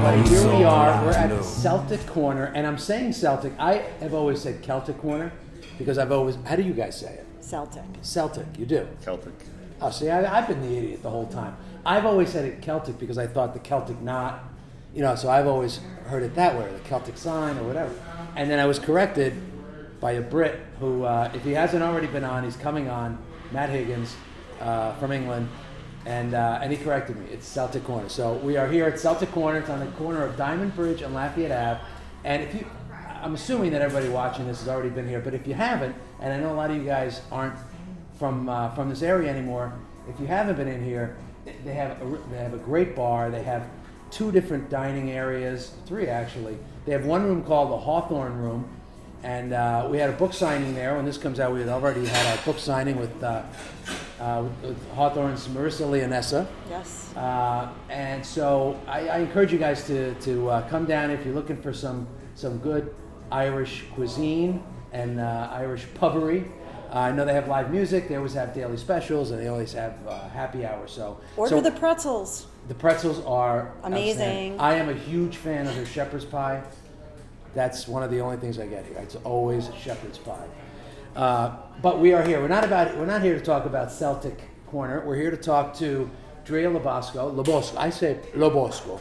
everybody. Here we are. We're at Celtic Corner, and I'm saying Celtic. I have always said Celtic Corner because I've always. How do you guys say it? Celtic. Celtic. You do. Celtic. Oh, see, I've been the idiot the whole time. I've always said it Celtic because I thought the Celtic knot, so I've always heard it that way, or the Celtic sign, or whatever. And then I was corrected by a Brit who, if he hasn't already been on, he's coming on, Matt Higgins from England, and he corrected me. It's Celtic Corner. So we are here at Celtic Corner. It's on the corner of Diamond Bridge and Lafayette Ave. And I'm assuming that everybody watching this has already been here, but if you haven't, and I know a lot of you guys aren't from this area anymore, if you haven't been in here, they have a great bar. They have 2 different dining areas, 3 actually. They have one room called the Hawthorne room, and we had a book signing there. When this comes out, we've already had our book signing with Hawthorne's Marissa Leonessa. Yes. And so I encourage you guys to come down if you're looking for some good Irish cuisine and Irish pubbery. I know they have live music. They always have daily specials, and they always have happy hour. So order the pretzels. The pretzels are amazing. I am a huge fan of their shepherd's pie. That's one of the only things I get here. It's always shepherd's pie. But we are here. We're not here to talk about Celtic Corner. We're here to talk to Dria Lobosco. I say Lobosco.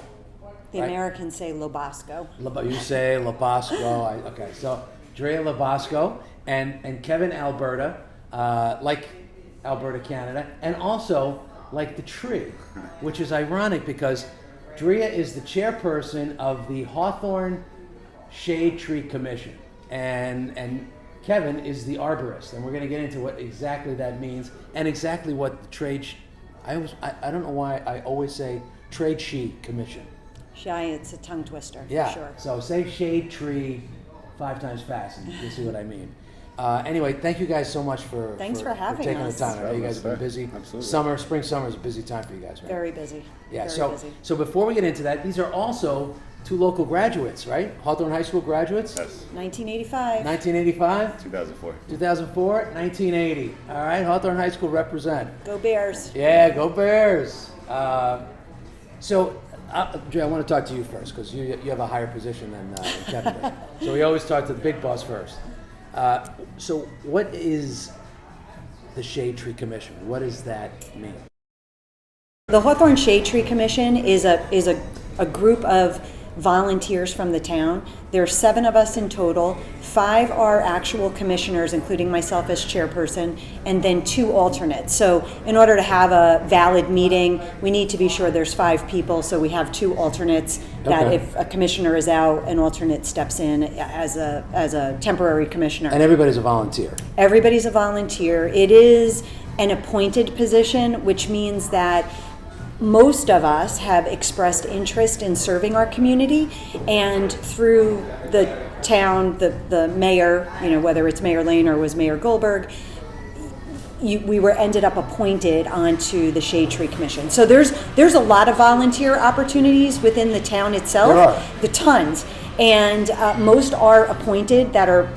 The right? Americans say Lobosco. You say Lobosco. Okay, so Dria Lobosco and Kevin Alberta, like Alberta, Canada, and also like the tree, which is ironic because Dria is the chairperson of the Hawthorne Shade Tree Commission, and Kevin is the arborist, and we're going to get into what exactly that means and exactly what the trade. I don't know why I always say Trade Shade Commission. Shy, it's a tongue twister. Yeah. Sure. So say shade tree 5 times fast, and you'll see what I mean. Anyway, thank you guys so much for having taking us. the time. I know you guys have been busy. Absolutely. Spring, summer is a busy time for you guys, right? Very busy. Yeah. Very busy. So before we get into that, these are also 2 local graduates, right? Hawthorne High School graduates. Yes. 1985. 1985. 2004. 2004. 1980. All right. Hawthorne High School represent. Go Bears. Yeah. Go Bears. Dre, I want to talk to you first because you have a higher position than Kevin does. So we always talk to the big boss first. So what is the Shade Tree Commission? What does that mean? The Hawthorne Shade Tree Commission is a group of volunteers from the town. There are 7 of us in total. 5 are actual commissioners, including myself as chairperson, and then 2 alternates. So in order to have a valid meeting, we need to be sure there's 5 people, so we have 2 alternates that Okay. if a commissioner is out, an alternate steps in as a temporary commissioner. And everybody's a volunteer. Everybody's a volunteer. It is an appointed position, which means that most of us have expressed interest in serving our community, and through the town, the mayor, whether it's Mayor Lane or was Mayor Goldberg, we were ended up appointed onto the Shade Tree Commission. So there's a lot of volunteer opportunities within the town itself. There are. The tons, and most are appointed that are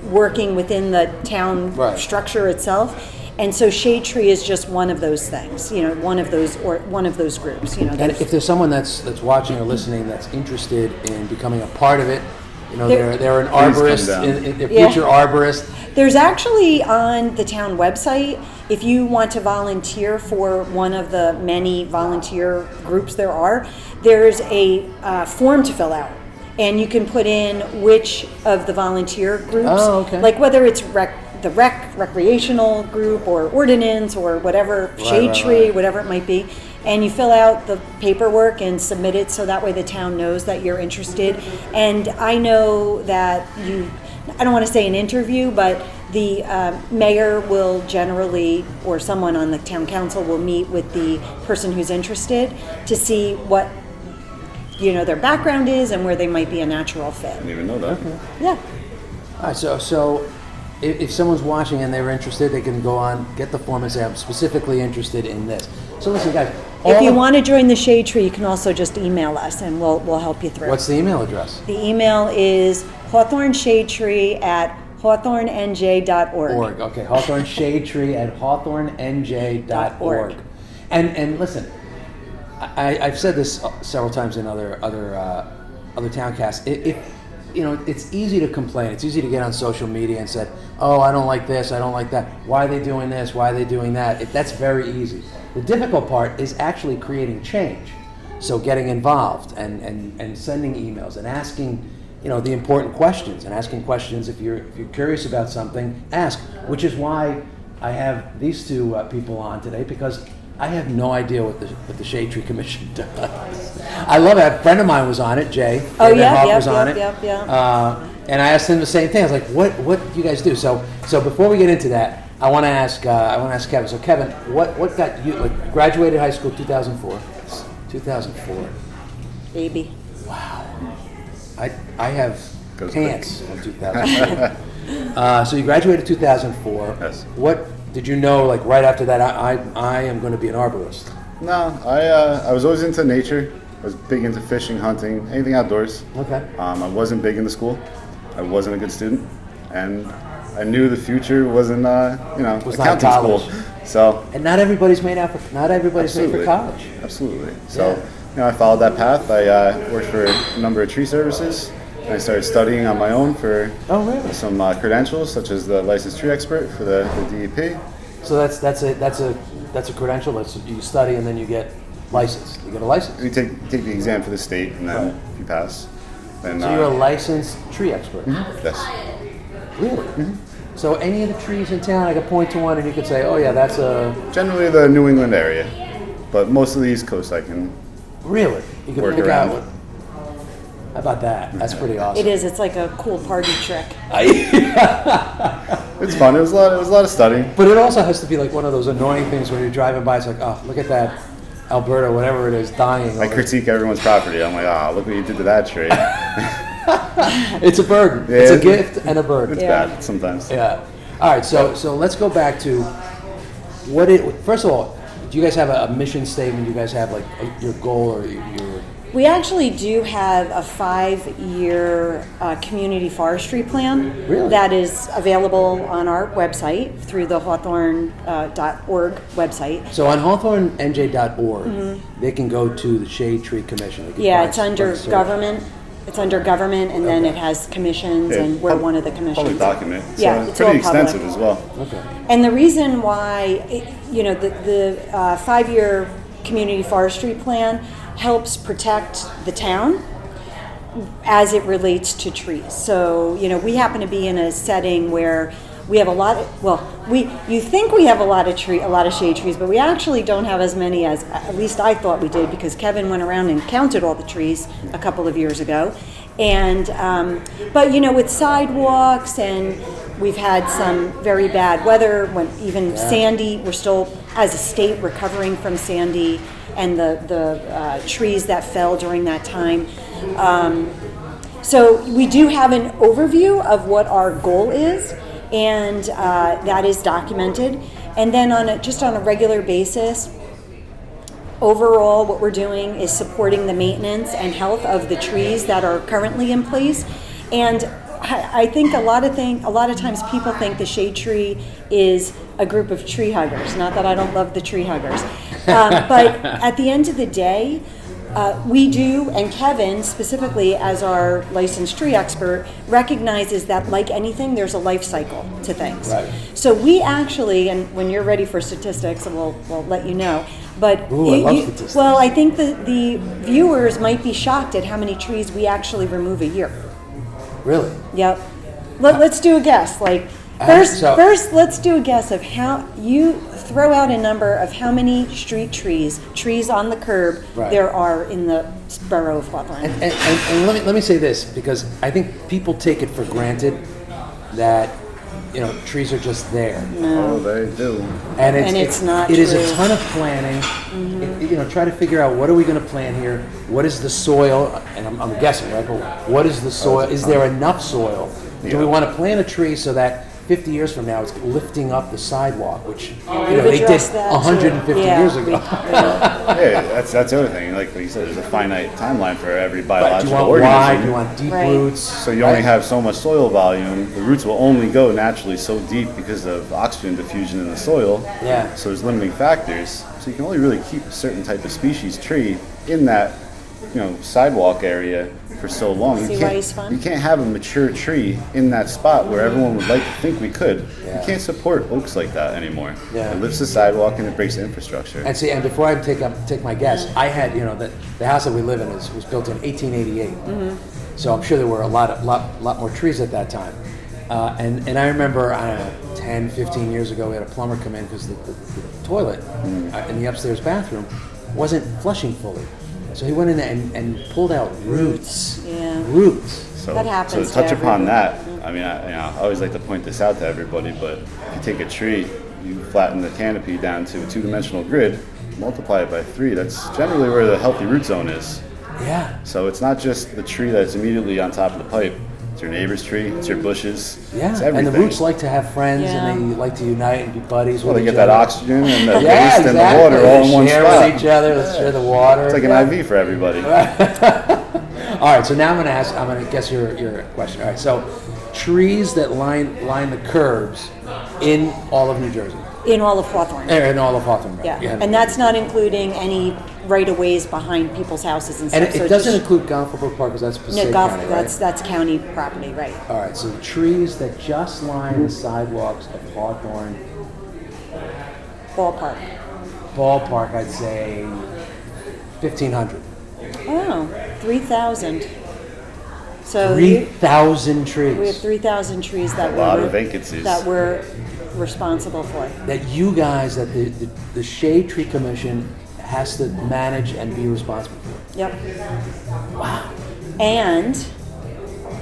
working within the town structure itself. And so Shade Tree is just one of those things, one of those groups. And if there's someone that's watching or listening that's interested in becoming a part of it, they're an arborist, a future arborist. There's actually on the town website, if you want to volunteer for one of the many volunteer groups there's a form to fill out. And you can put in which of the volunteer groups, like whether it's recreational group or ordinance or whatever, shade tree, whatever it might be. And you fill out the paperwork and submit it so that way the town knows that you're interested. And I know that I don't want to say an interview, but the mayor will generally, or someone on the town council will meet with the person who's interested to see what their background is and where they might be a natural fit. I didn't even know that. Okay. Yeah. All right, so if someone's watching and they're interested, they can go on, get the form and say, I'm specifically interested in this. So listen, guys. If you want to join the Shade Tree, you can also just email us and we'll help you through. What's the email address? The email is hawthorneshadetree@hawthornenj.org. Okay, hawthorneshadetree@hawthornenj.org. And listen, I've said this several times in other towncasts. It's easy to complain. It's easy to get on social media and say, "Oh, I don't like this. I don't like that. Why are they doing this? Why are they doing that?" That's very easy. The difficult part is actually creating change. So getting involved and sending emails and asking, the important questions, and asking questions if you're curious about something, ask. Which is why I have these two people on today, because I have no idea what the Shade Tree Commission does. I love it. A friend of mine was on it, Jay. Oh, David yeah, Hawk yep, was on yep, it. yep, yep. And I asked him the same thing. I was like, "What do you guys do?" So before we get into that, I want to ask Kevin. So Kevin, what got you, graduated high school 2004? 2004. Baby. Wow. I have pants from 2004. So you graduated 2004. Yes. What did you know, right after that, I am going to be an arborist? No, I was always into nature. I was big into fishing, hunting, anything outdoors. Okay. I wasn't big into school. I wasn't a good student, and I knew the future wasn't, Was not accounting school. college. So. And not everybody's made for college. Absolutely. So, I followed that path. I worked for a number of tree services. And I started studying on my own for some credentials, such as the licensed tree expert for the DEP. So that's a credential. You study and then you get licensed. You get a license. You take the exam for the state, and then if you pass, then. So you're a licensed tree expert. Yes. Really? So any of the trees in town, I could point to one and you could say, "Oh yeah, that's a." Generally the New England area, but most of the East Coast I can. Really? You can work pick around out it. one. How about that? That's pretty awesome. It is. It's like a cool party trick. It's fun. It was a lot of studying. But it also has to be one of those annoying things when you're driving by. It's like, oh, look at that Alberta, whatever it is, dying. I critique everyone's property. I'm like, look what you did to that tree. It's a burden. Yeah, it's a gift and a burden. It's bad sometimes. Yeah. All right. So let's go back to first of all, do you guys have a mission statement? Do you guys have your goal or your? We actually do have a 5-year community forestry plan that is available on our website through the Hawthorne.org website. So on hawthornenj.org, they can go to the Shade Tree Commission. It's under government. It's under government, and then it has commissions, and we're one of the commissions. Public document. Yeah, it's all pretty public. extensive as well. Okay. And the reason why, the 5-year community forestry plan helps protect the town as it relates to trees. So, we happen to be in a setting where we have you think we have a lot of shade trees, but we actually don't have as many as, at least I thought we did, because Kevin went around and counted all the trees a couple of years ago. And, but with sidewalks, and we've had some very bad weather, Sandy, we're still, as a state, recovering from Sandy and the trees that fell during that time. So we do have an overview of what our goal is, and that is documented. And then on a regular basis, overall, what we're doing is supporting the maintenance and health of the trees that are currently in place. And I think a lot of times people think the shade tree is a group of tree huggers. Not that I don't love the tree huggers, but at the end of the day, we do, and Kevin specifically as our licensed tree expert recognizes that, like anything, there's a life cycle to things. Right. So we actually, and when you're ready for statistics, we'll let you know. But I love statistics. Well, I think the viewers might be shocked at how many trees we actually remove a year. Really? Yep. Let's do a guess. First, let's do a guess of how you throw out a number of how many street trees on the curb there are in the borough of Hawthorne. And let me say this, because I think people take it for granted that trees are just there. No. Oh, they do. And it's not It is true. a ton of planning. Try to figure out, what are we going to plant here? What is the soil? And I'm guessing, right? But what is the soil? Is there enough soil? Do we want to plant a tree so that 50 years from now it's lifting up the sidewalk, which they did 150 years ago? That's the other thing. Like you said, there's a finite timeline for every biological Do you want organism. wide? Do you want deep roots? So you only have so much soil volume. The roots will only go naturally so deep because of oxygen diffusion in the soil. Yeah. So there's limiting factors. So you can only really keep a certain type of species tree in that, sidewalk area for so long. See why he's fun? You can't have a mature tree in that spot where everyone would like to think we could. Yeah. You can't support oaks like that anymore. Yeah. It lifts the sidewalk and it breaks the infrastructure. And see, and before I take my guess, I had, the house that we live in was built in 1888. Mm-hmm. So I'm sure there were a lot more trees at that time. And I remember, I don't know, 10, 15 years ago, we had a plumber come in because the toilet in the upstairs bathroom wasn't flushing fully. So he went in and pulled out roots. Yeah. Roots. So, That happens to touch to upon everyone. that, I mean, I always like to point this out to everybody, but if you take a tree, you flatten the canopy down to a two-dimensional grid, multiply it by 3, that's generally where the healthy root zone is. Yeah. So it's not just the tree that's immediately on top of the pipe. It's your neighbor's tree, it's your bushes, Yeah, it's everything. and the roots like to have friends, Yeah. and they like to unite and be buddies Well, with they each get that other. oxygen and the Yeah, waste exactly. and the water all in one share spot. with each other. Let's share the water. It's like an IV for everybody. All right, so now I'm going to guess your question. All right, so trees that line the curbs in all of New Jersey, In all of Hawthorne. in all of Hawthorne, right? Yeah, and that's not including any right-of-ways behind people's houses and stuff. And it doesn't include Gonfalbrook Park because that's Passaic No, golf, County, right? that's county property, right? All right, so trees that just line the sidewalks of Hawthorne Ballpark. Ballpark, I'd say 1,500. Oh, 3,000. So 3,000 trees. we have 3,000 trees that A lot we're of vacancies. that we're responsible for. That you guys, that the Shade Tree Commission has to manage and be responsible for. Yep. Wow. And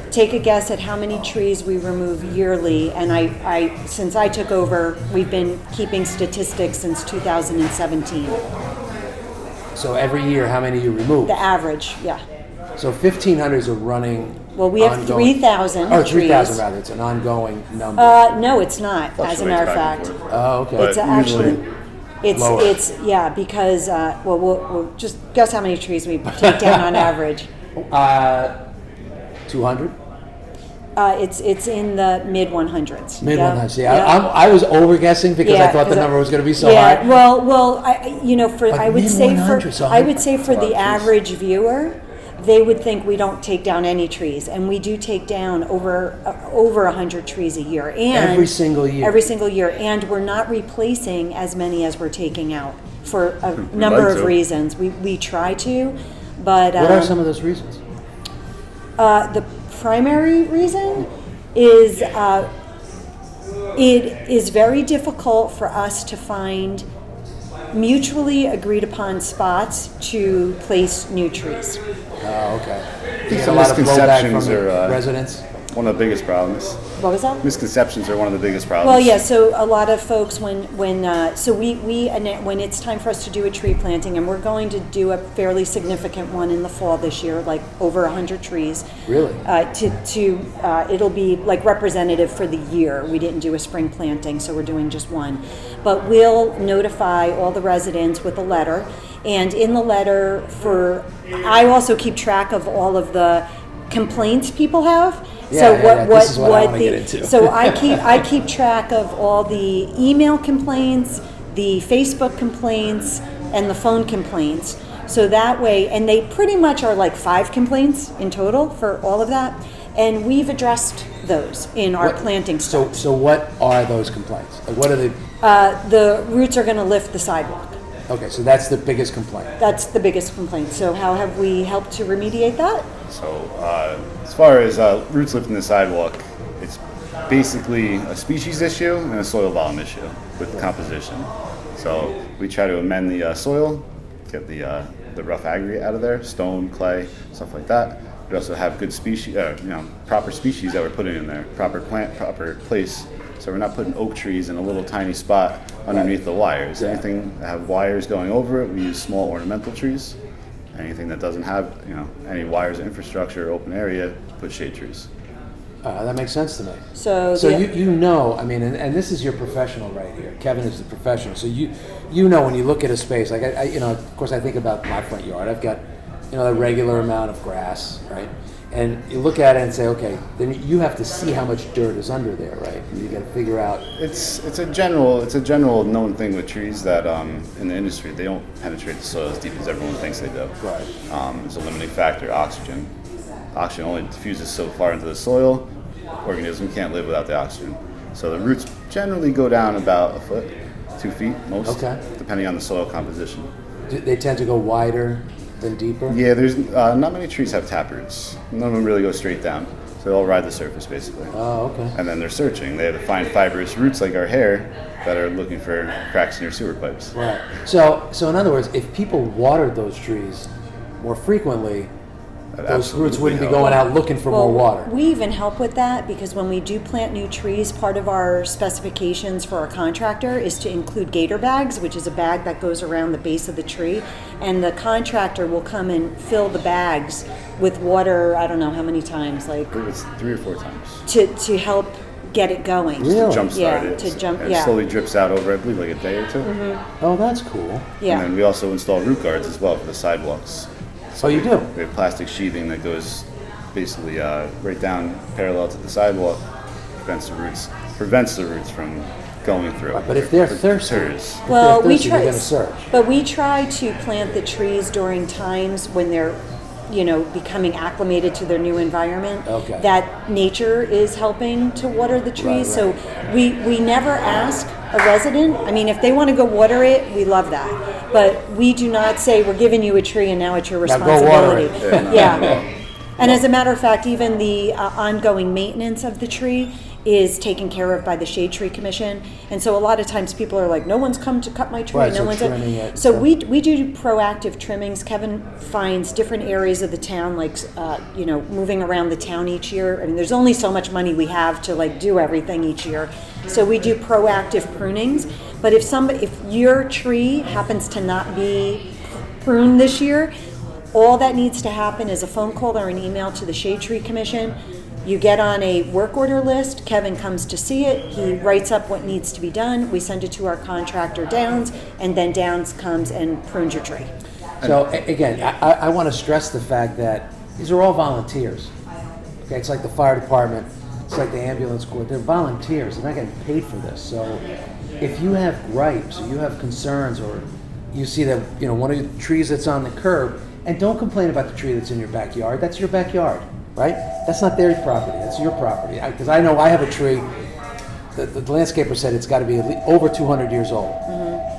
take a guess at how many trees we remove yearly. And I since I took over, we've been keeping statistics since 2017. So every year, how many you remove? The average, yeah. So 1,500 is a running. Well, we have ongoing- 3,000 Oh, 3,000 trees. rather. It's an ongoing number. No, it's not. As a matter of Fluctuates back fact, and forth. Oh, okay. But it's actually usually lower. it's yeah because we'll just guess how many trees we take down on average. 200? It's in the mid 100s. Mid Yeah. 100s. Yeah, I was over guessing because I thought the number was going to be so yeah, high. well, I would say mid-100s, so I would say for that's a lot the of trees. average viewer, they would think we don't take down any trees, and we do take down over 100 trees a year, and Every single year. Every single year, and we're not replacing as many as we're taking out for a number like of to. reasons. We try to, but What are some of those reasons? the primary reason is it is very difficult for us to find mutually agreed upon spots to place new trees. Oh, okay. I You think get some a lot of blowback from misconceptions the are residents. one of the biggest problems. What was that? Misconceptions are one of the biggest problems. Well, yeah. So a lot of folks, when it's time for us to do a tree planting, and we're going to do a fairly significant one in the fall this year, like over 100 trees. Really? It'll be like representative for the year. We didn't do a spring planting, so we're doing just one. But we'll notify all the residents with a letter, and in the letter, I also keep track of all of the complaints people have. This is what I wanna get into. So I keep track of all the email complaints, the Facebook complaints, and the phone complaints. So that way, and they pretty much are like 5 complaints in total for all of that, and we've addressed those in our planting steps. So what are those complaints? Like, what are they? The roots are going to lift the sidewalk. Okay, so that's the biggest complaint. That's the biggest complaint. So how have we helped to remediate that? So as far as roots lifting the sidewalk, it's basically a species issue and a soil volume issue with composition. So we try to amend the soil, get the rough aggregate out of there, stone, clay, stuff like that. We also have good species, proper species that we're putting in there, proper plant, proper place. So we're not putting oak trees in a little tiny spot underneath the wires. Anything that have wires going over it, we use small ornamental trees. Anything that doesn't have, any wires, infrastructure, or open area, put shade trees. That makes sense to me. So I mean, and this is your professional right here. Kevin is the professional. So you know when you look at a space, like of course I think about my front yard. I've got, the regular amount of grass, right? and you look at it and say, okay, then you have to see how much dirt is under there, right? And you got to figure out. It's a general known thing with trees that in the industry they don't penetrate the soil as deep as everyone thinks they do. Right. There's a limiting factor, oxygen. Oxygen only diffuses so far into the soil. Organism can't live without the oxygen. So the roots generally go down about 1 foot, 2 feet most, depending on the soil composition. They tend to go wider than deeper? Yeah, there's not many trees have taproots. None of them really go straight down. So they all ride the surface basically. Oh, okay. And then they're searching. They have to find fibrous roots like our hair that are looking for cracks in your sewer pipes. Right. So in other words, if people watered those trees more frequently, those roots wouldn't be going out looking for more water. We even help with that because when we do plant new trees, part of our specifications for our contractor is to include gator bags, which is a bag that goes around the base of the tree, and the contractor will come and fill the bags with water, I don't know how many times, like I believe it's 3 or 4 times. to help get it going. Really? To jumpstart it. To jump, and it slowly drips out over, I believe, like a day or 2. Mm-hmm. Oh, that's cool. Yeah. And then we also install root guards as well for the sidewalks. Oh, you do? We have plastic sheathing that goes basically right down parallel to the sidewalk, prevents the roots from going through. But if they're thirsty, well, we they're try, going to search. but we try to plant the trees during times when they're, becoming acclimated to their new environment. Okay. That nature is helping to water the trees. Right. So we never ask a resident. I mean, if they want to go water it, we love that. But we do not say we're giving you a tree and now it's your Now go water responsibility. it. Yeah. And as a matter of fact, even the ongoing maintenance of the tree is taken care of by the Shade Tree Commission. And so a lot of times people are like, no one's come to cut my tree. Right, no so one's trimming it. So we do proactive trimmings. Kevin finds different areas of the town, like, moving around the town each year. I mean, there's only so much money we have to do everything each year. So we do proactive prunings. But if your tree happens to not be pruned this year, all that needs to happen is a phone call or an email to the Shade Tree Commission. You get on a work order list. Kevin comes to see it. He writes up what needs to be done. We send it to our contractor Downs, and then Downs comes and prunes your tree. So again, I want to stress the fact that these are all volunteers. Okay, it's like the fire department, it's like the ambulance corps. They're volunteers. They're not getting paid for this. So if you have gripes or you have concerns or you see that one of the trees that's on the curb, and don't complain about the tree that's in your backyard. That's your backyard, right? That's not their property. That's your property. Because I know I have a tree. The landscaper said it's got to be over 200 years old,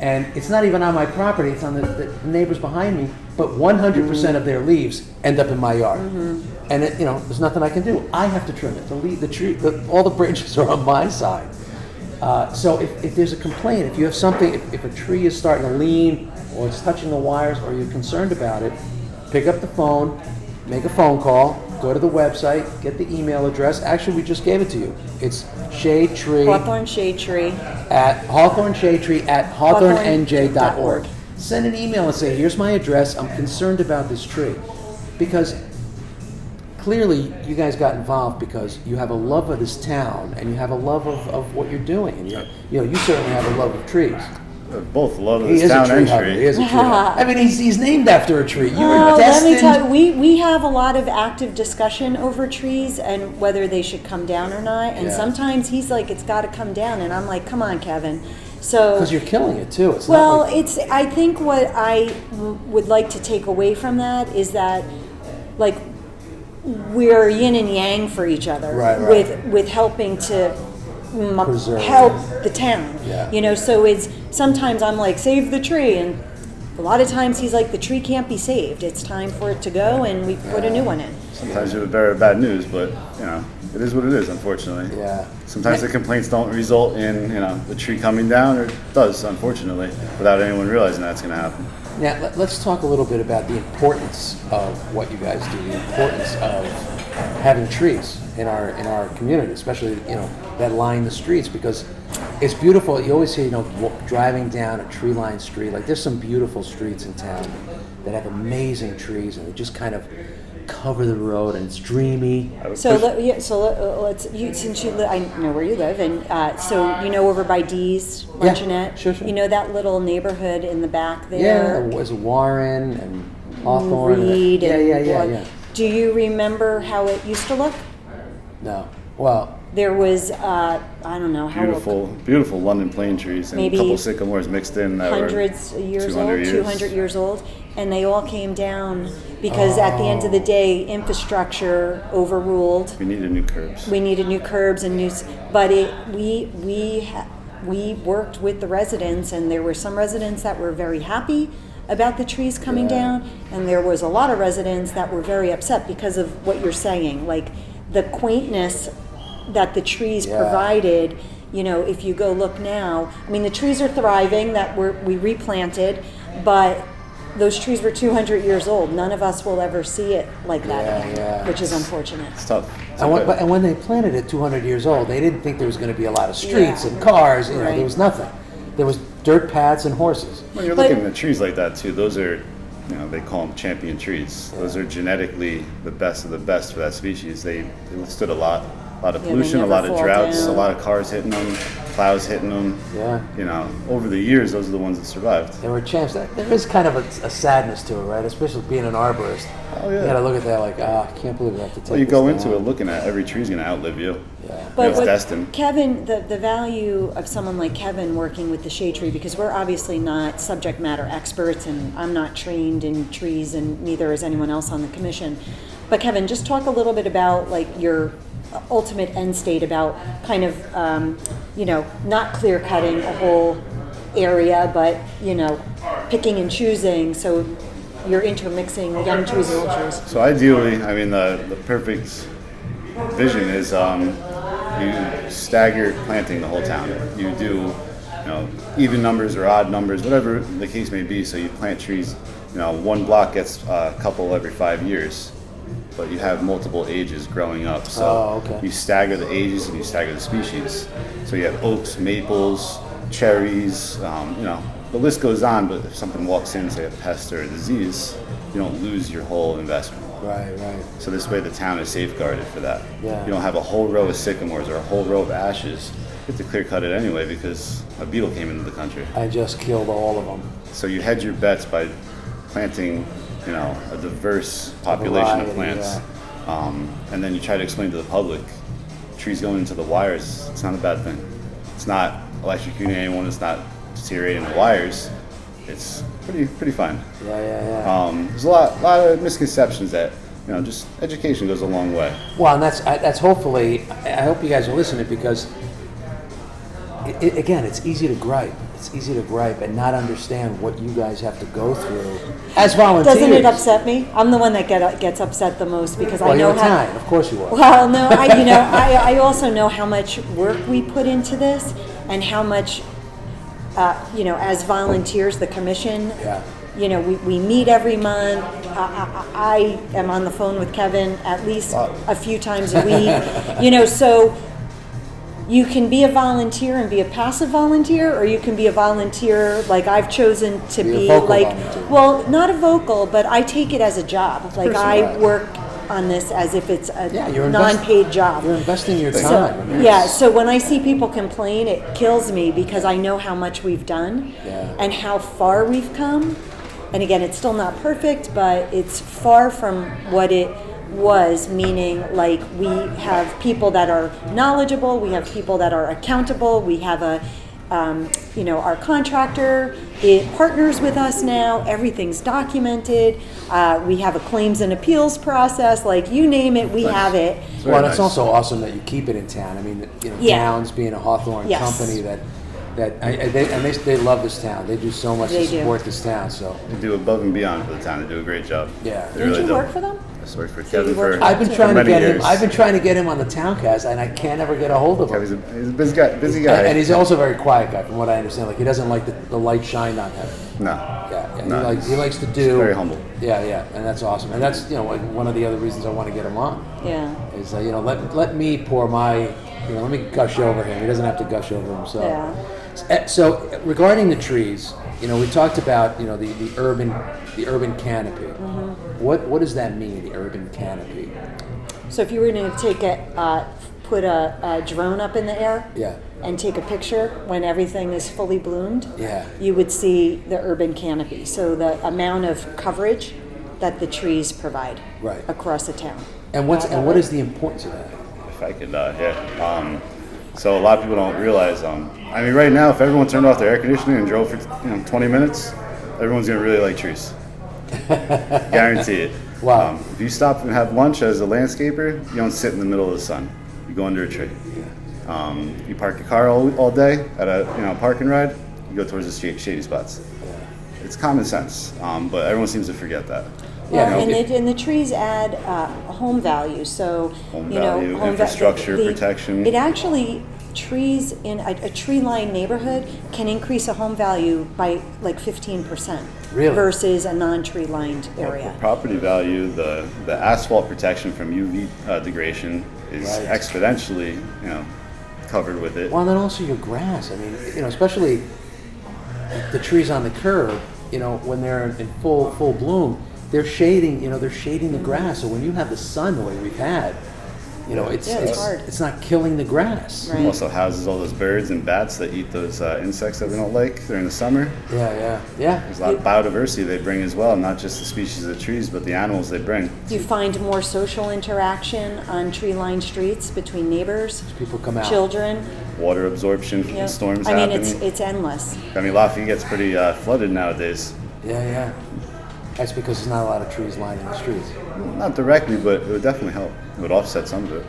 and it's not even on my property. It's on the neighbors behind me. But 100% of their leaves end up in my yard, and there's nothing I can do. I have to trim it. The tree, all the branches are on my side. So if there's a complaint, if you have something, if a tree is starting to lean or it's touching the wires or you're concerned about it, pick up the phone, make a phone call, go to the website, get the email address. Actually, we just gave it to you. It's Shade Tree. Hawthorne Shade Tree. At Hawthorne Shade Tree at hawthornenj.org. Send an email and say, here's my address. I'm concerned about this tree. Because clearly you guys got involved because you have a love of this town and you have a love of what you're doing. And you certainly have a love of trees. Both love of this town and tree. He is a tree hugger. I mean, he's named after a tree. You were let me destined. tell you, we have a lot of active discussion over trees and whether they should come down or not. And sometimes he's like, it's got to come down, and I'm like, come on, Kevin. So because you're killing it too. It's well, not like, I think what I would like to take away from that is that, like, we're yin and yang for each other, with helping to help the town. Yeah. So it's sometimes I'm like, save the tree, and a lot of times he's like, the tree can't be saved. It's time for it to go, and we put a new one in. Sometimes you have better bad news, but it is what it is, unfortunately. Yeah. Sometimes the complaints don't result in the tree coming down, or it does, unfortunately, without anyone realizing that's going to happen. Now, let's talk a little bit about the importance of what you guys do, the importance of having trees in our community, especially, that line the streets, because it's beautiful. You always see, driving down a tree-lined street, like there's some beautiful streets in town that have amazing trees, and they just kind of cover the road, and it's dreamy. Let's since I know where you live, and so over by Dee's Luncheonette. Sure. That little neighborhood in the back there. Yeah, it was Warren and Hawthorne. Reed. Yeah. Do you remember how it used to look? No. Well, There was, I don't know, how Beautiful London plane trees and Maybe a couple sycamores mixed in that hundreds were of years 200 old, years. 200 years old, and they all came down because at the end of the day, infrastructure overruled. We needed new curbs. We needed new curbs and but we worked with the residents, and there were some residents that were very happy about the trees coming down, and there was a lot of residents that were very upset because of what you're saying, like the quaintness that the trees provided. You know, if you go look now, I mean, the trees are thriving that we replanted, but those trees were 200 years old. None of us will ever see it like that again, which is unfortunate. It's tough. and when they planted it 200 years old, they didn't think there was going to be a lot of streets and cars. You know, Right. there was nothing. There was dirt paths and horses. When you're looking at trees like that too, those are, you know, they call them champion trees. Those are genetically the best of the best for that species. They withstood a lot of they pollution, a never lot of fall droughts, down. a lot of cars hitting them, plows hitting them. Yeah. You know, over the years, those are the ones that survived. There were champs. There is kind of a sadness to it, right? Especially being an arborist. Oh yeah. You got to look at that like, I can't believe we have to take Well, you this go down. into it looking at every tree's going to outlive you. Yeah. But It's what destined. Kevin, the value of someone like Kevin working with the shade tree, because we're obviously not subject matter experts, and I'm not trained in trees, and neither is anyone else on the commission. But Kevin, just talk a little bit about like your ultimate end state, about kind of, you know, not clear cutting a whole area, but, you know, picking and choosing. So you're intermixing young trees and old trees. So ideally, I mean, the perfect vision is you stagger planting the whole town. You do, you know, even numbers or odd numbers, whatever the case may be. So you plant trees, you know, one block gets a couple every 5 years, but you have multiple ages growing up. So you stagger the ages and you stagger the species. So you have oaks, maples, cherries, you know, the list goes on, but if something walks in, say a pest or a disease, you don't lose your whole investment. Right. So this way the town is safeguarded for that. Yeah. You don't have a whole row of sycamores or a whole row of ashes. You have to clear cut it anyway because a beetle came into the country. I just killed all of them. So you hedge your bets by planting, you know, a diverse population of Variety, plants. And then you try to explain to the public, trees going into the wires, it's not a bad thing. It's not electrocuting anyone, it's not deteriorating the wires. It's pretty fine. Yeah. There's a lot of misconceptions that, you know, just education goes a long way. Well, and that's hopefully. I hope you guys are listening, because again, it's easy to gripe. It's easy to gripe and not understand what you guys have to go through as volunteers. Doesn't it upset me? I'm the one that gets upset the most, because I know you're how. Italian, of course you are. Well, no, I also know how much work we put into this, and how much, you know, as volunteers, the commission. Yeah. You know, we meet every month. I am on the phone with Kevin at least a few times a week. You know, so you can be a volunteer and be a passive volunteer, or you can be a volunteer like I've chosen to be a vocal like, volunteer. well, not a vocal, but I take it as a job. Like I Right. work on this as if it's a you're non-paid job. You're investing your So, time. yeah, so when I see people complain, it kills me, because I know how much we've done and how far we've come. And again, it's still not perfect, but it's far from what it was, meaning like we have people that are knowledgeable, we have people that are accountable, we have you know, our contractor, it partners with us now, everything's documented, we have a claims and appeals process, like you name it, we have it. Well, and nice. it's also awesome that you keep it in town. I mean, you know, Downs being a Hawthorne company they love this town. They do so much to support this town. So They do above and beyond for the town. They do a great job. Yeah. They Did really you do. work for them? I worked for So Kevin you worked for for I've been trying to many get him. years. I've been trying to get him on the Towncast, and I can't ever get a hold of him. He's a busy guy. And he's also a very quiet guy, from what I understand. Like, he doesn't like the light shined on him. No. Yeah. No, He likes to do. very humble. Yeah, and that's awesome. And that's, you know, like one of the other reasons I want to get him on. Yeah. Is you know, let me pour my, you know, let me gush over him. He doesn't have to gush over himself. Yeah. So regarding the trees, you know, we talked about, you know, the urban canopy. Mm-hmm. What does that mean, the urban canopy? So if you were going to take put a drone up in the air, and take a picture when everything is fully bloomed, you would see the urban canopy. So the amount of coverage that the trees provide Right. across the town. And what is the importance of that? If I could hit. So a lot of people don't realize. I mean, right now, if everyone turned off their air conditioning and drove for 20 minutes, everyone's gonna really like trees. Guarantee it. Wow. If you stop and have lunch as a landscaper, you don't sit in the middle of the sun. You go under a tree. You park your car all day at a park and ride. You go towards the shady spots. It's common sense, but everyone seems to forget that. Well, and the trees add home value. So Home value, infrastructure, protection. It actually, trees in a tree-lined neighborhood can increase a home value by like 15%. Really? Versus a non-tree-lined area. The property value, the asphalt protection from UV degradation is Right. exponentially, covered with it. Well, and then also your grass. I mean, especially the trees on the curb. When they're in full bloom, they're shading. They're shading the grass. So when you have the sun the way we've had, it's hard. It's not killing the grass. Right. Also houses all those birds and bats that eat those insects that we don't like during the summer. Yeah. There's a lot of biodiversity they bring as well, not just the species of trees, but the animals they bring. Do you find more social interaction on tree-lined streets between neighbors, People come out. children? Water absorption from Yeah. storms I mean, happening. it's endless. I mean, Lafayette gets pretty flooded nowadays. Yeah. That's because there's not a lot of trees lining the streets. Not directly, but it would definitely help. It would offset some of it.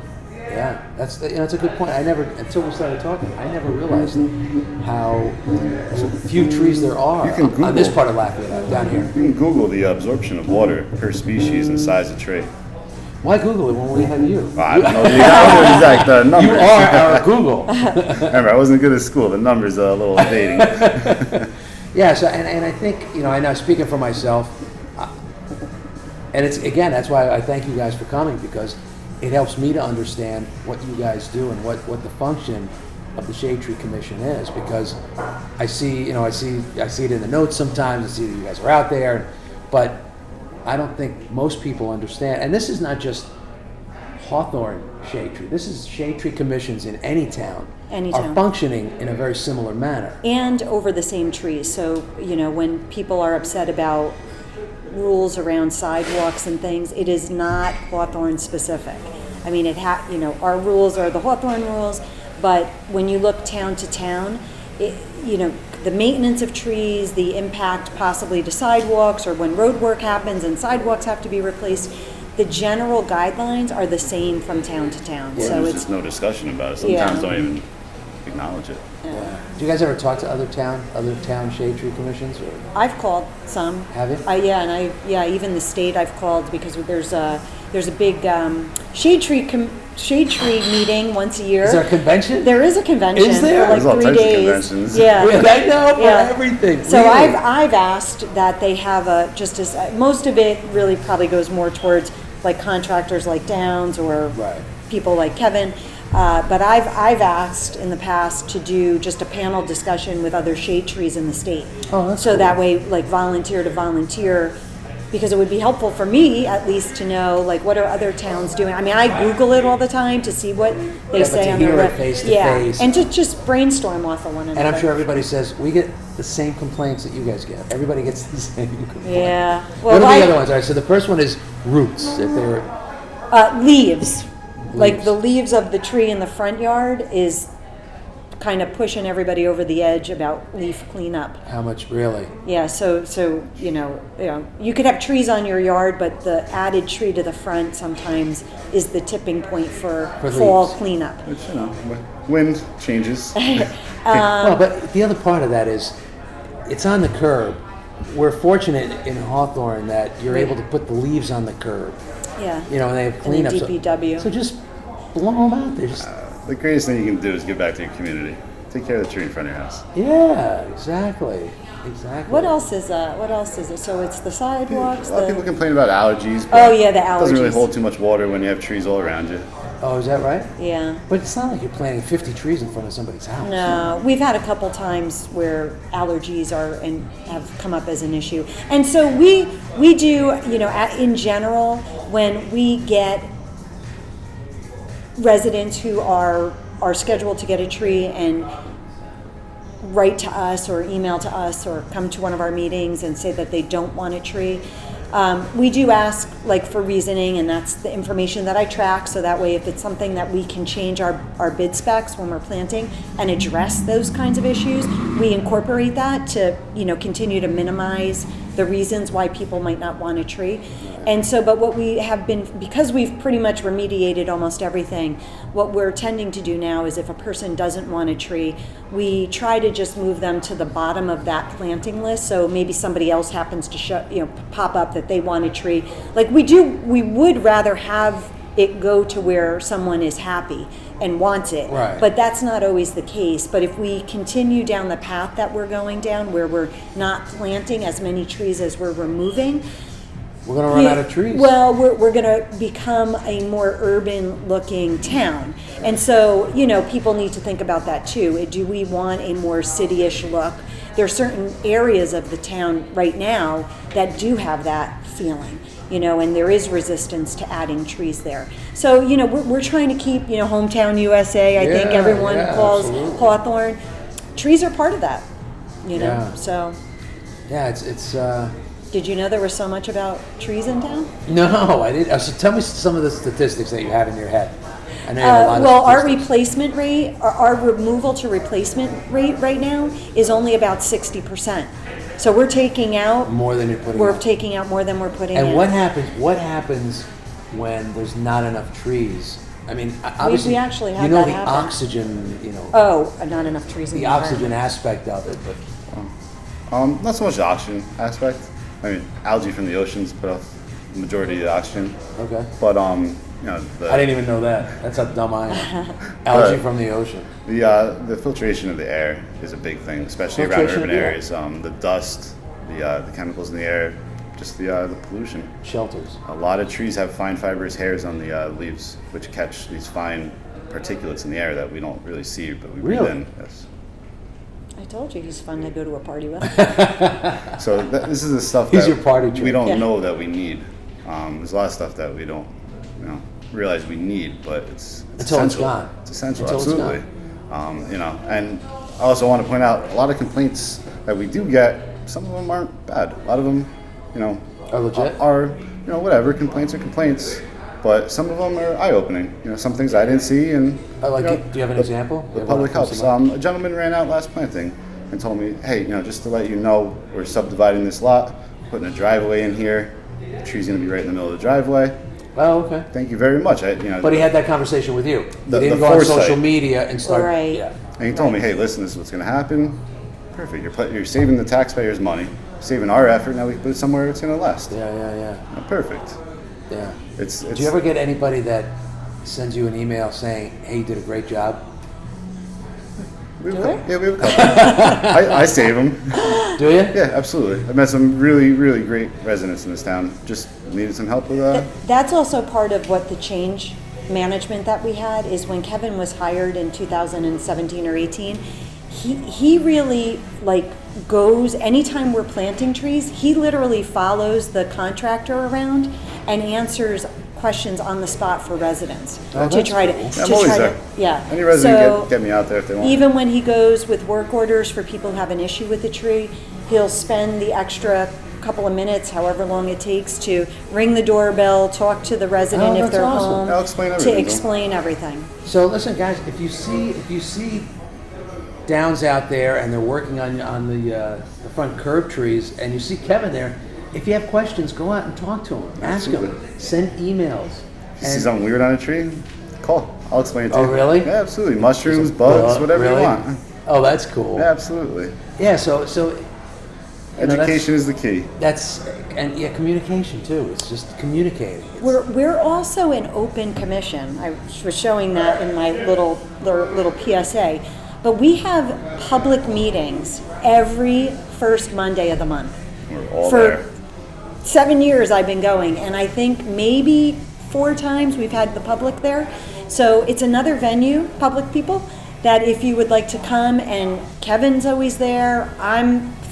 Yeah, that's a good point. Until we started talking, I never realized how few trees there are You can on this Google. part of Lafayette down here. You can Google the absorption of water per species and size of tree. Why Google it when we have you? I don't know the exact numbers. You are our Google. Remember, I wasn't good at school. The numbers are a little evading. Yeah. So and I think I know speaking for myself, and that's why I thank you guys for coming, because it helps me to understand what you guys do and what the function of the Shade Tree Commission is, because I see it in the notes sometimes. I see that you guys are out there, but I don't think most people understand. And this is not just Hawthorne Shade Tree. This is Shade Tree Commissions in any town. Are functioning in a very similar manner. And over the same trees. So, when people are upset about rules around sidewalks and things, it is not Hawthorne specific. I mean, our rules are the Hawthorne rules, but when you look town to town, the maintenance of trees, the impact possibly to sidewalks, or when road work happens and sidewalks have to be replaced, the general guidelines are the same from town to town. So So there's it's just no discussion about it. Some Yeah. towns don't even acknowledge it. Do you guys ever talk to other town shade tree commissions? Or I've called some. have you? Even the state I've called, because there's a big shade tree meeting once a year. Is there a convention? There is a convention. Is there? For like There's all 3 types of days. conventions. Yeah. I know for Yeah. everything. So really. I've asked that they have most of it really probably goes more towards like contractors like Downs or Right. people like Kevin. But I've asked in the past to do just a panel discussion with other shade trees in the state. Oh, that's so cool. that way, like volunteer to volunteer, because it would be helpful for me at least to know like what are other towns doing. I mean, I Google it all the time to see what they but say to on hear their it face to yeah, face. and to just brainstorm off of one another. And I'm sure everybody says we get the same complaints that you guys get. Everybody gets the same complaints. Yeah. What are the other ones? All right. So the first one is roots. If they're Leaves. Like Leaves. the leaves of the tree in the front yard is kind of pushing everybody over the edge about leaf cleanup. how much really? Yeah, so you could have trees on your yard, but the added tree to the front sometimes is the tipping point for fall leaves. cleanup. Which, wind changes. Well, but the other part of that is it's on the curb. We're fortunate in Hawthorne that you're able to put the leaves on the curb. Yeah. And they have And cleanup. the DPW. So just blow them out there. Just The greatest thing you can do is give back to your community. Take care of the tree in front of your house. yeah, exactly. What else is it? So it's the sidewalks. A lot of people The, complain about allergies. Oh, But yeah, the It doesn't really allergies. hold too much water when you have trees all around you. Oh, is that right? yeah. But it's not like you're planting 50 trees in front of somebody's house. No, we've had a couple times where allergies have come up as an issue, and so we do in general when we get residents who are scheduled to get a tree and write to us or email to us or come to one of our meetings and say that they don't want a tree. We do ask like for reasoning, and that's the information that I track, so that way if it's something that we can change our bid specs when we're planting and address those kinds of issues, we incorporate that to, continue to minimize the reasons why people might not want a tree. And so, but what we have been, because we've pretty much remediated almost everything, what we're tending to do now is if a person doesn't want a tree, we try to just move them to the bottom of that planting list. So maybe somebody else happens to pop up that they want a tree. Like we would rather have it go to where someone is happy and wants it. Right. But that's not always the case. But if we continue down the path that we're going down, where we're not planting as many trees as we're removing, we're going to run out of trees. well, we're going to become a more urban-looking town. And so, people need to think about that too. Do we want a more city-ish look? There are certain areas of the town right now that do have that feeling, and there is resistance to adding trees there. So, we're trying to keep, hometown USA, I think everyone calls absolutely. Hawthorne. Trees are part of that, Yeah. so. Yeah, it's Did you know there was so much about trees in town? no, I didn't. So tell me some of the statistics that you have in your head. I know you have a lot of Well, our statistics. replacement rate, our removal to replacement rate right now is only about 60%. So we're taking out, More than you're putting we're in. taking out more than we're putting in. And what happens when there's not enough trees? I mean, obviously, we actually had you know that the happen. oxygen, Oh, not enough trees in the the oxygen environment. aspect of it, but Not so much the oxygen aspect. I mean, algae from the oceans put off the majority of the oxygen. okay. But I didn't even know that. That's how dumb I am. Algae from the ocean. the filtration of the air is a big thing, especially around Filtration urban of the air. areas. The dust, the chemicals in the air, just the pollution. Shelters. A lot of trees have fine fibrous hairs on the leaves, which catch these fine particulates in the air that we don't really see, but we breathe Really? in. Yes. I told you he's fun to go to a party with. So this is the stuff He's that your party we trick. don't Yeah. know that we need. There's a lot of stuff that we don't, realize we need, but it's Until it's essential. gone. It's essential, Until it's absolutely. And I also want to point out a lot of complaints that we do get. Some of them aren't bad. A lot of them, Are legit? are whatever. Complaints are complaints, but some of them are eye-opening. Some things I didn't see, and Do you have an example? the You have public one helps. come to mind? A gentleman ran out last planting and told me, hey, just to let you know, we're subdividing this lot, putting a driveway in here. The tree's going to be right in the middle of the driveway. Oh, okay. Thank you very much. But he had that conversation with you. The- He didn't the go on foresight. social media and start. Right. Yeah. and he told me, hey, listen, this is what's going to happen. Perfect. You're saving the taxpayers money, saving our effort. Now we can put it somewhere it's going to last. Yeah. Perfect. Yeah. It's Do you ever get anybody that sends you an email saying, "Hey, you did a great job"? we have a couple. I save them. Do you? Yeah, absolutely. I've met some really, really great residents in this town. Just needed some help with That's also part of what the change management that we had is when Kevin was hired in 2017 or 18, he really goes, anytime we're planting trees, he literally follows the contractor around and answers questions on the spot for residents Oh, to that's try cool. to, I'm always there. yeah. Any resident So, get me out there if they want. even when he goes with work orders for people who have an issue with the tree, he'll spend the extra couple of minutes, however long it takes, to ring the doorbell, talk to the resident Oh, if that's they're awesome. home, I'll explain to everything to 'em. explain everything. So listen, guys, if you see downs out there and they're working on the front curb trees, and you see Kevin there, if you have questions, go out and talk to him. Ask him. Absolutely. Send emails. If you see something weird on a tree, call. I'll explain it to Oh, you. really? Yeah, absolutely. Mushrooms, bugs, whatever Really? you want. Oh, that's cool. Yeah, absolutely. Yeah. So you know, Education is the key. and communication too. It's just communicating. We're also an open commission. I was showing that in my little PSA. But we have public meetings every first Monday of the month. We're all For there. 7 years I've been going, and I think maybe 4 times we've had the public there. So it's another venue, public people, that if you would like to come, and Kevin's always there.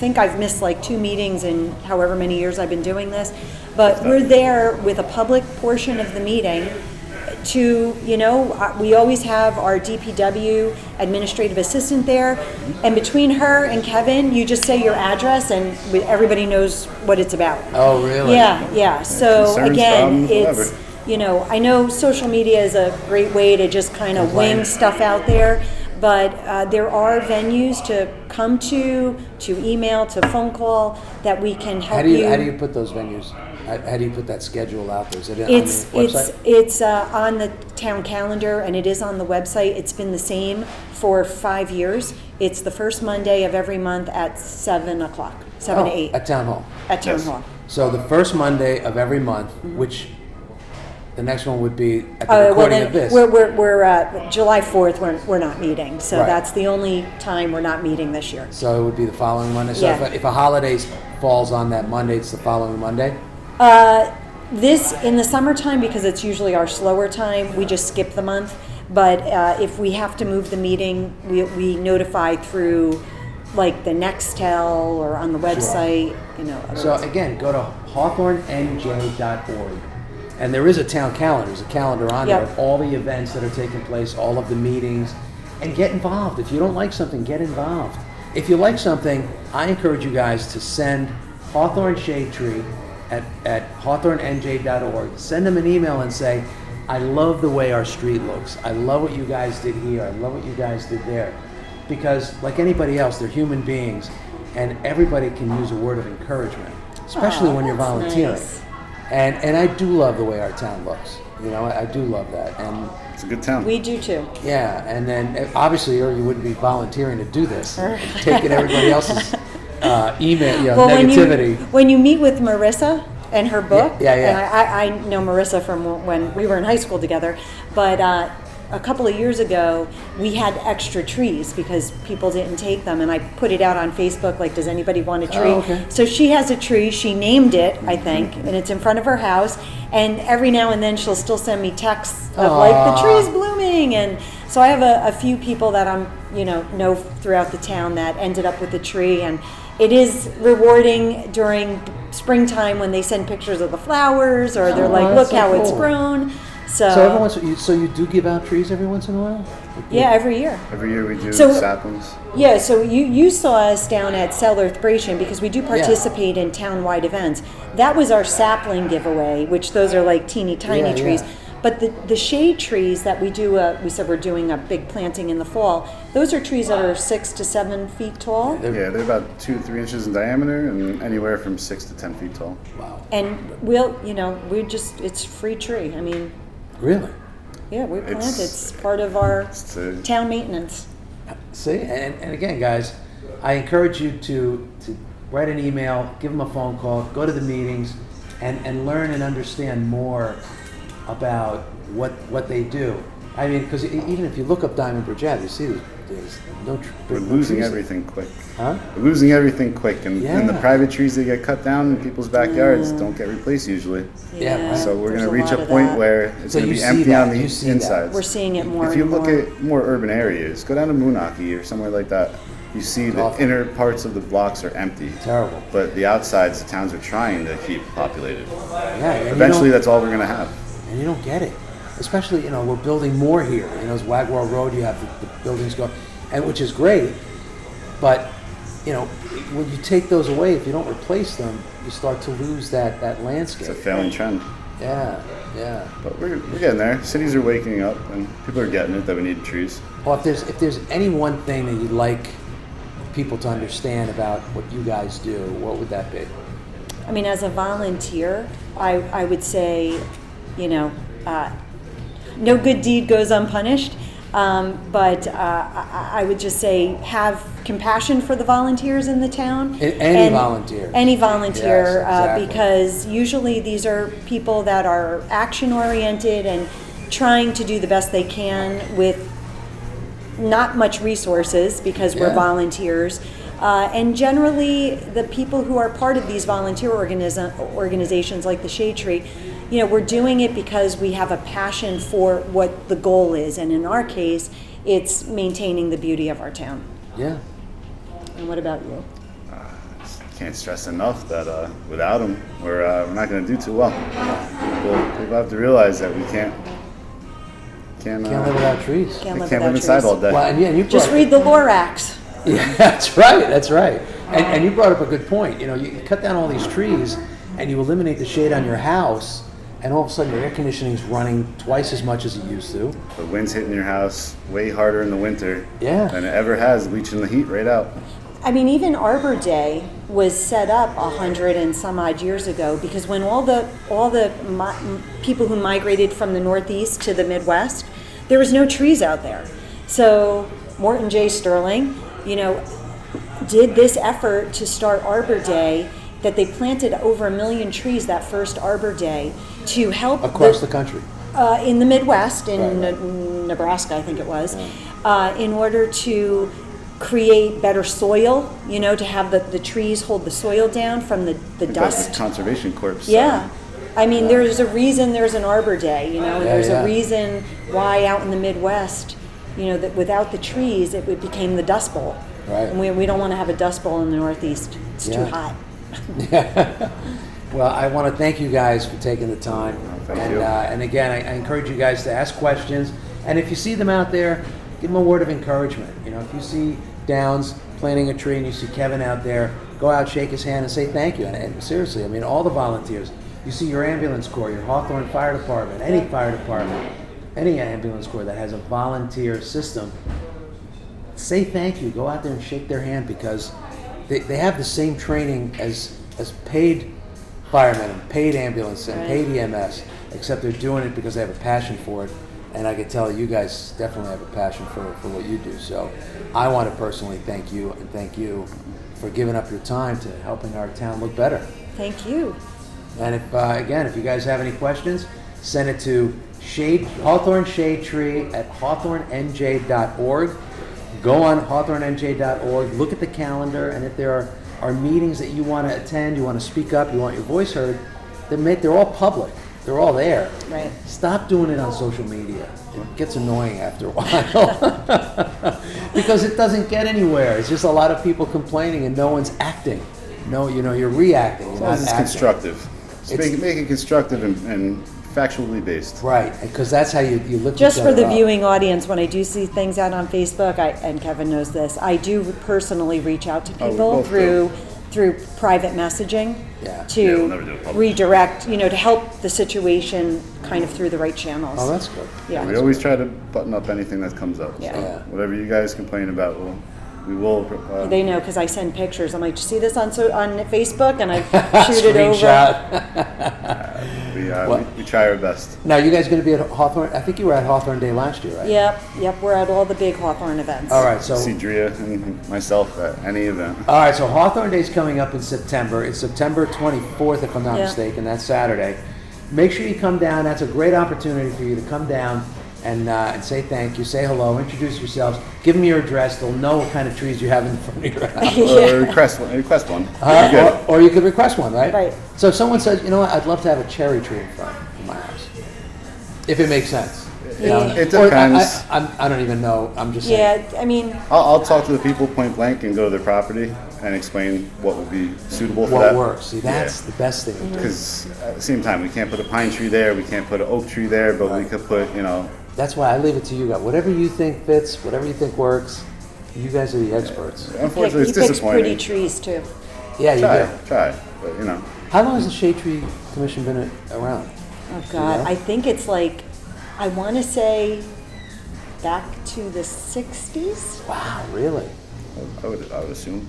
Think I've missed 2 meetings in however many years I've been doing this, but we're there with a public portion of the meeting to, we always have our DPW administrative assistant there, and between her and Kevin, you just say your address and everybody knows what it's about. Oh, really? Yeah. So Concerns, again, problems, it's, whatever. I know social media is a great way to just kind of wing stuff out there, but there are venues to come to email, to phone call, that we can help you. How do you put those venues? How do you put that schedule out there? Is it on It's the website? it's on the town calendar, and it is on the website. It's been the same for 5 years. It's the first Monday of every month at 7 o'clock, 7 to 8. At Town Hall. At Town Yes. Hall. So the first Monday of every month, which the next one would be at the Well, recording then of this. we're July 4th. We're not meeting, so Right. that's the only time we're not meeting this year. So it would be the following Monday. So Yeah. if a holiday falls on that Monday, it's the following Monday. This, in the summertime, because it's usually our slower time, we just skip the month. But if we have to move the meeting, we notify through like the Nextel or on the website, So otherwise. again, go to hawthornenj.org. And there is a town calendar. There's a calendar on there Yep. of all the events that are taking place, all of the meetings, and get involved. If you don't like something, get involved. If you like something, I encourage you guys to send Hawthorne Shade Tree at hawthornenj.org. Send them an email and say, I love the way our street looks. I love what you guys did here. I love what you guys did there. Because like anybody else, they're human beings, and everybody can use a word of encouragement, especially when you're that's volunteering. nice. And I do love the way our town looks. I do love that. And It's a good town. We do too. yeah, and then obviously, or you wouldn't be volunteering to do this, taking everybody else's email, Well, negativity. when you meet with Marissa and her book, Yeah. and I know Marissa from when we were in high school together, but a couple of years ago, we had extra trees because people didn't take them, and I put it out on Facebook, like, does anybody want a tree? Oh, okay. So she has a tree, she named it, I think, and it's in front of her house, and every now and then she'll still send me texts of like, the Aw. tree's blooming, and so I have a few people that I'm, know throughout the town that ended up with a tree, and it is rewarding during springtime when they send pictures of the flowers, or they're Oh, like, that's look how so it's cool. grown. So every once, so you do give out trees every once in a while? Yeah, every year. Every year we do So- saplings. Yeah, so you saw us down at Celebration because we do participate in town-wide events. That was our sapling giveaway, which those are like teeny tiny Yeah, trees. yeah. But the shade trees that we do, we said we're doing a big planting in the fall. Those are trees that are 6 to 7 feet tall, Yeah, they're about 2 to 3 inches in diameter and anywhere from 6 to 10 feet tall. Wow. and it's free tree. I mean, Really? yeah, we plant. It's- It's part of our It's to, town maintenance. See, and again, guys, I encourage you to write an email, give them a phone call, go to the meetings, and learn and understand more about what they do. I mean, because even if you look up Diamond Bridge Ave, you see there's no we're no losing trees. everything quick. Huh? We're losing everything quick, and the Yeah. private trees that get cut down in people's backyards don't get replaced usually. Yeah, right. So we're there's going to reach lot a of point that. where it's So going to you be see empty that, on the you see that. insides. We're seeing it more If you and look more. at more urban areas, go down to Moonachie or somewhere like that. You see the awful. inner parts of the blocks are empty. Terrible. But the outsides, the towns are trying to keep populated. Yeah, and Eventually, you that's all we're going to have. and you don't get it. Especially, we're building more here. It's Wagwell Road, you have the buildings going, and which is great. But, when you take those away, if you don't replace them, you start to lose that landscape. It's a failing trend. Yeah. But we're getting there. Cities are waking up, and people are getting it that we need trees. Well, if there's any one thing that you'd like people to understand about what you guys do, what would that be? I mean, as a volunteer, I would say, no good deed goes unpunished. But I would just say have compassion for the volunteers in the town. Any volunteer. Any volunteer, Yes, exactly. because usually these are people that are action-oriented and trying to do the best they can with not much resources because we're Yeah. volunteers. And generally, the people who are part of these volunteer organizations like the Shade Tree, we're doing it because we have a passion for what the goal is. And in our case, it's maintaining the beauty of our town. Yeah. And what about you? Can't stress enough that without them, we're not going to do too well. People have to realize that we can't Can't live without trees. Can't live live without inside trees. all day. Well, and you Just brought- read the Lorax. Yeah, that's right. That's right. And you brought up a good point. You know, you cut down all these trees, and you eliminate the shade on your house, and all of a sudden your air conditioning's running twice as much as it used to. The wind's hitting your house way harder in the winter Yeah. than it ever has, leaching the heat right out. I mean, even Arbor Day was set up 100 and some odd years ago because when all the people who migrated from the Northeast to the Midwest, there was no trees out there. So Morton J. Sterling, did this effort to start Arbor Day, that they planted over 1 million trees that first Arbor Day to help Across the country. in the Midwest, in Right. Nebraska, I think it was, in order to create better soil, to have the trees hold the soil down from the That's dust. the Conservation Corps. Yeah. I mean, there's a reason there's an Arbor Day, and there's yeah. a reason why out in the Midwest, that without the trees, it became the Dust Bowl. Right. And we don't want to have a Dust Bowl in the Northeast. It's too Yeah. hot. Well, I want to thank you guys for taking the time. Thank you. And again, I encourage you guys to ask questions. And if you see them out there, give them a word of encouragement. If you see Downs planting a tree and you see Kevin out there, go out, shake his hand, and say thank you. And seriously, I mean, all the volunteers. You see your ambulance corps, your Hawthorne Fire Department, any fire department, any ambulance corps that has a volunteer system, say thank you. Go out there and shake their hand because they have the same training as paid firemen and paid ambulance and paid EMS, except they're doing it because they have a passion for it. And I can tell you guys definitely have a passion for what you do. So I want to personally thank you and thank you for giving up your time to helping our town look better. Thank you. And if you guys have any questions, send it to Hawthorne Shade Tree at hawthornenj.org. Go on hawthornenj.org, look at the calendar, and if there are meetings that you want to attend, you want to speak up, you want your voice heard, they're all public. They're all there. Right. Stop doing it on social media. It gets annoying after a while because it doesn't get anywhere. It's just a lot of people complaining and no one's acting. No, you're reacting. You're not It's acting. constructive. Make it constructive and factually based. Right, because that's how you lift Just each for other the up. viewing audience, when I do see things out on Facebook, and Kevin knows this, I do personally reach out to Oh, we people both do. through private messaging Yeah. Yeah, we'll never do it to public. redirect, to help the situation kind of through the right channels. Oh, that's good. Yeah. We always try to button up anything that comes up. Yeah. So Yeah. whatever you guys complain about, we will. They know because I send pictures. I'm like, "Did you see this on Facebook?" And I shoot it over. Screenshot. We try our best. Now, you guys going to be at Hawthorne? I think you were at Hawthorne Day last year, right? Yep. We're at all the big Hawthorne events. All right, so See Dria and myself at any event. so Hawthorne Day's coming up in September. It's September 24th, if I'm not Yeah. mistaken. That's Saturday. Make sure you come down. That's a great opportunity for you to come down and say thank you, say hello, introduce yourselves, give them your address. They'll know what kind of trees you have in front of your house. Or request one. You're good. Or you could request one, right? Right. So if someone says, you know what, I'd love to have a cherry tree in front of my house, if it makes sense. You know? It Or depends. I don't even know. I'm just saying. Yeah, I mean, I'll talk to the people point blank and go to their property and explain what would be suitable for What that. works. See, that's the best thing to do. Because at the same time, we can't put a pine tree there, we can't put an oak tree there, but we could put, That's why I leave it to you guys. Whatever you think fits, whatever you think works, you guys are the experts. unfortunately, he it's picks pretty disappointing. trees too. Yeah, you do. Try, but How long has the Shade Tree Commission been around? Oh God, Yeah. I think it's like, I want to say back to the 60s. Wow, really? I would assume.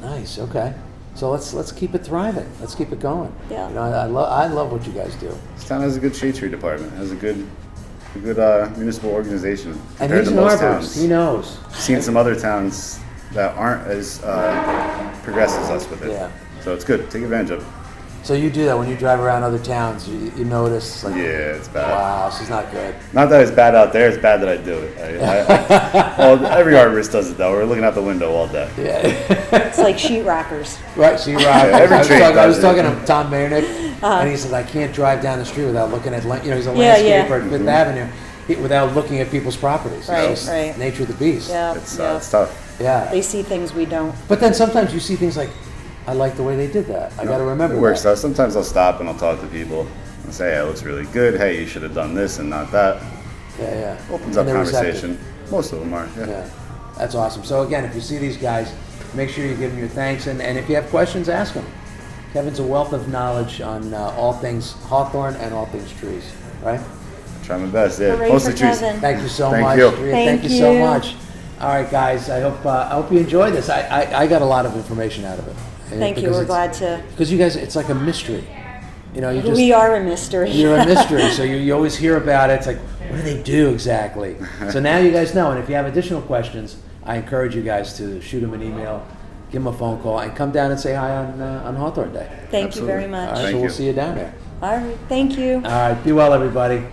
Nice. Okay. So let's keep it thriving. Let's keep it going. Yeah. I love what you guys do. This town has a good shade tree department, has a good municipal organization And compared he's to an most arborist. towns. He knows. Seen some other towns that aren't as progressed as us with it. Yeah. So it's good. Take advantage of it. So you do that when you drive around other towns. You notice. Like, Yeah, it's bad. Wow, this is not good. Not that it's bad out there, it's bad that I do it. Well, every arborist does it though. We're looking out the window all day. Yeah. It's like sheetrockers. Right. See, Rob. every tree I was does talking it. to Tom Mayernick, and he said I can't drive down the street without looking at. He's a Yeah, yeah. landscaper at Fifth Avenue, without looking at people's properties. Right, It's just right. nature of the beast. Yeah, It's yeah. tough. Yeah. They see things we don't. But then sometimes you see things like, I like the way they did that. I got to remember It works that. though. Sometimes I'll stop and I'll talk to people and say, hey, it looks really good. Hey, you should have done this and not that. Yeah. Opens And up they're receptive. conversation. Most of them are. Yeah. Yeah, that's awesome. So again, if you see these guys, make sure you give them your thanks, and if you have questions, ask them. Kevin's a wealth of knowledge on all things Hawthorne and all things trees, right? Try my best. Yeah. Hooray Mostly for trees. Kevin. Thank you so Thank much. you. Dria, Thank thank you so you. much. All right, guys. I hope you enjoyed this. I got a lot of information out of it. Thank you. We're glad to. Because you guys, it's like a mystery. You know, you just We are a mystery. you're a mystery. So you always hear about it. It's like, what do they do exactly? So now you guys know. And if you have additional questions, I encourage you guys to shoot them an email, give them a phone call, and come down and say hi on Hawthorne Day. Thank you very Absolutely. much. All right, Thank so we'll you. see you down there. All right. Thank you. All right, be well, everybody.